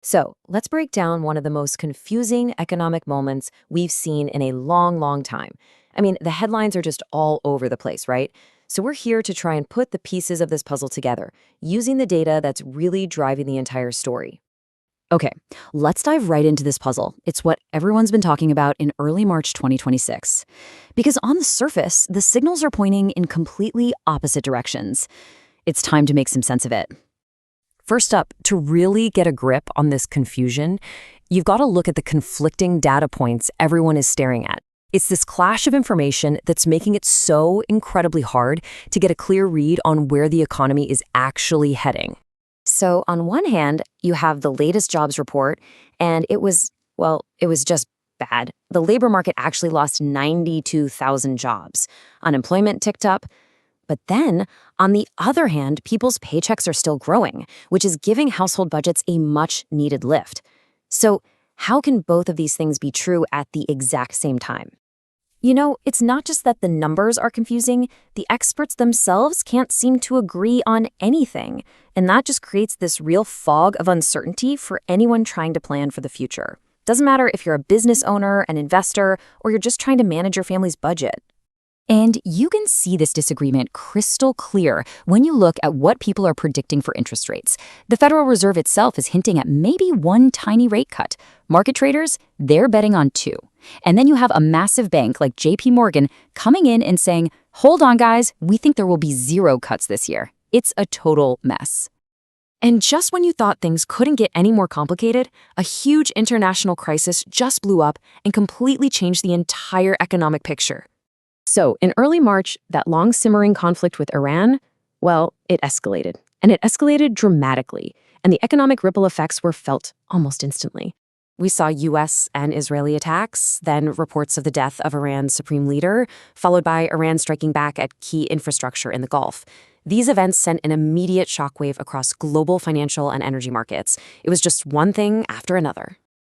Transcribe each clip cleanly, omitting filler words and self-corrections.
So let's break down one of the most confusing economic moments we've seen in a long, long time. I mean, the headlines are just all over the place, right? So we're here to try and put the pieces of this puzzle together, using the data that's really driving the entire story. Okay, let's dive right into this puzzle. It's what everyone's been talking about in early March 2026. Because on the surface, the signals are pointing in completely opposite directions. It's time to make some sense of it. First up, to really get a grip on this confusion, you've got to look at the conflicting data points everyone is staring at. It's this clash of information that's making it so incredibly hard to get a clear read on where the economy is actually heading. So on one hand, you have the latest jobs report, and it was just bad. The labor market actually lost 92,000 jobs. Unemployment ticked up. But then, on the other hand, people's paychecks are still growing, which is giving household budgets a much-needed lift. So how can both of these things be true at the exact same time? You know, it's not just that the numbers are confusing, the experts themselves can't seem to agree on anything, and that just creates this real fog of uncertainty for anyone trying to plan for the future. Doesn't matter if you're a business owner, an investor, or you're just trying to manage your family's budget. And you can see this disagreement crystal clear when you look at what people are predicting for interest rates. The Federal Reserve itself is hinting at maybe one tiny rate cut. Market traders, they're betting on two. And then you have a massive bank like JP Morgan coming in and saying, hold on guys, we think there will be 0 cuts this year. It's a total mess. And just when you thought things couldn't get any more complicated, a huge international crisis just blew up and completely changed the entire economic picture. So, in early March, that long-simmering conflict with Iran, well, it escalated. And it escalated dramatically, and the economic ripple effects were felt almost instantly. We saw U.S. and Israeli attacks, then reports of the death of Iran's supreme leader, followed by Iran striking back at key infrastructure in the Gulf. These events sent an immediate shockwave across global financial and energy markets. It was just one thing after another.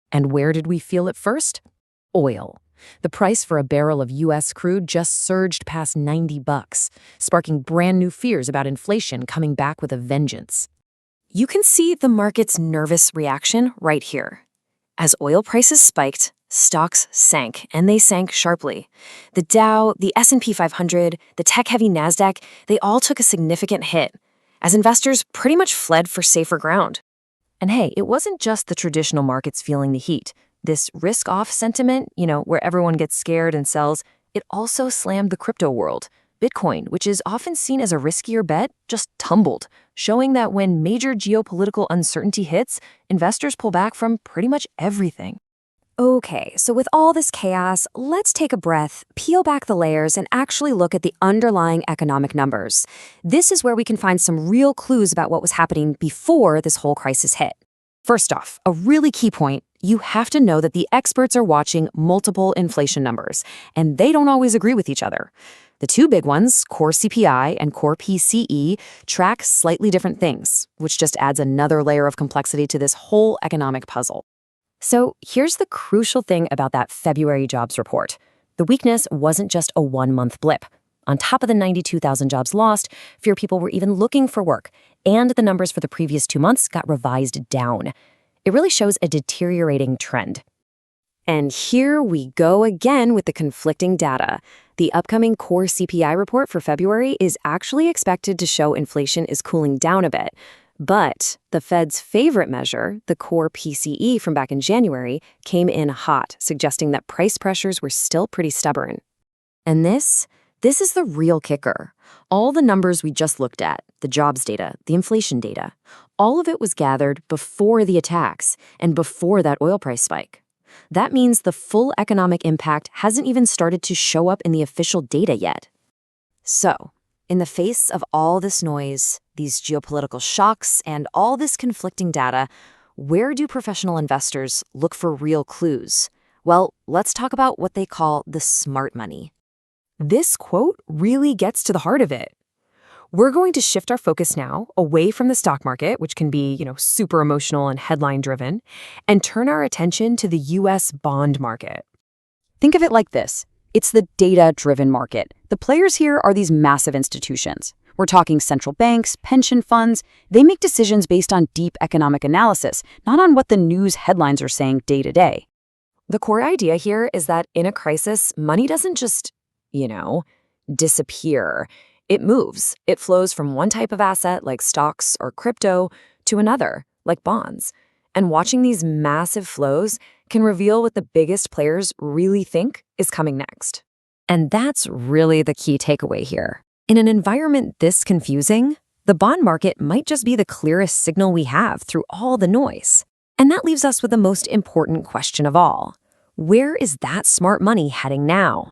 And where did we feel it first? Oil. The price for a barrel of U.S. crude just surged past $90, sparking brand new fears about inflation coming back with a vengeance. You can see the market's nervous reaction right here. As oil prices spiked, stocks sank, and they sank sharply. The Dow, the S&P 500, the tech-heavy Nasdaq, they all took a significant hit, as investors pretty much fled for safer ground. And hey, it wasn't just the traditional markets feeling the heat. This risk-off sentiment, where everyone gets scared and sells, it also slammed the crypto world. Bitcoin, which is often seen as a riskier bet, just tumbled, showing that when major geopolitical uncertainty hits, investors pull back from pretty much everything. Okay, so with all this chaos, let's take a breath, peel back the layers, and actually look at the underlying economic numbers. This is where we can find some real clues about what was happening before this whole crisis hit. First off, a really key point, you have to know that the experts are watching multiple inflation numbers, and they don't always agree with each other. The two big ones, core CPI and core PCE, track slightly different things, which just adds another layer of complexity to this whole economic puzzle. So here's the crucial thing about that February jobs report. The weakness wasn't just a one-month blip. On top of the 92,000 jobs lost, fewer people were even looking for work, and the numbers for the previous 2 months got revised down. It really shows a deteriorating trend. And here we go again with the conflicting data. The upcoming core CPI report for February is actually expected to show inflation is cooling down a bit. But the Fed's favorite measure, the core PCE from back in January, came in hot, suggesting that price pressures were still pretty stubborn. And this is the real kicker. All the numbers we just looked at, the jobs data, the inflation data, all of it was gathered before the attacks and before that oil price spike. That means the full economic impact hasn't even started to show up in the official data yet. So, in the face of all this noise, these geopolitical shocks, and all this conflicting data, where do professional investors look for real clues? Well, let's talk about what they call the smart money. This quote really gets to the heart of it. We're going to shift our focus now away from the stock market, which can be, super emotional and headline-driven, and turn our attention to the U.S. bond market. Think of it like this. It's the data-driven market. The players here are these massive institutions. We're talking central banks, pension funds. They make decisions based on deep economic analysis, not on what the news headlines are saying day to day. The core idea here is that in a crisis, money doesn't just, disappear. It moves. It flows from one type of asset, like stocks or crypto, to another, like bonds. And watching these massive flows can reveal what the biggest players really think is coming next. And that's really the key takeaway here. In an environment this confusing, the bond market might just be the clearest signal we have through all the noise. And that leaves us with the most important question of all. Where is that smart money heading now?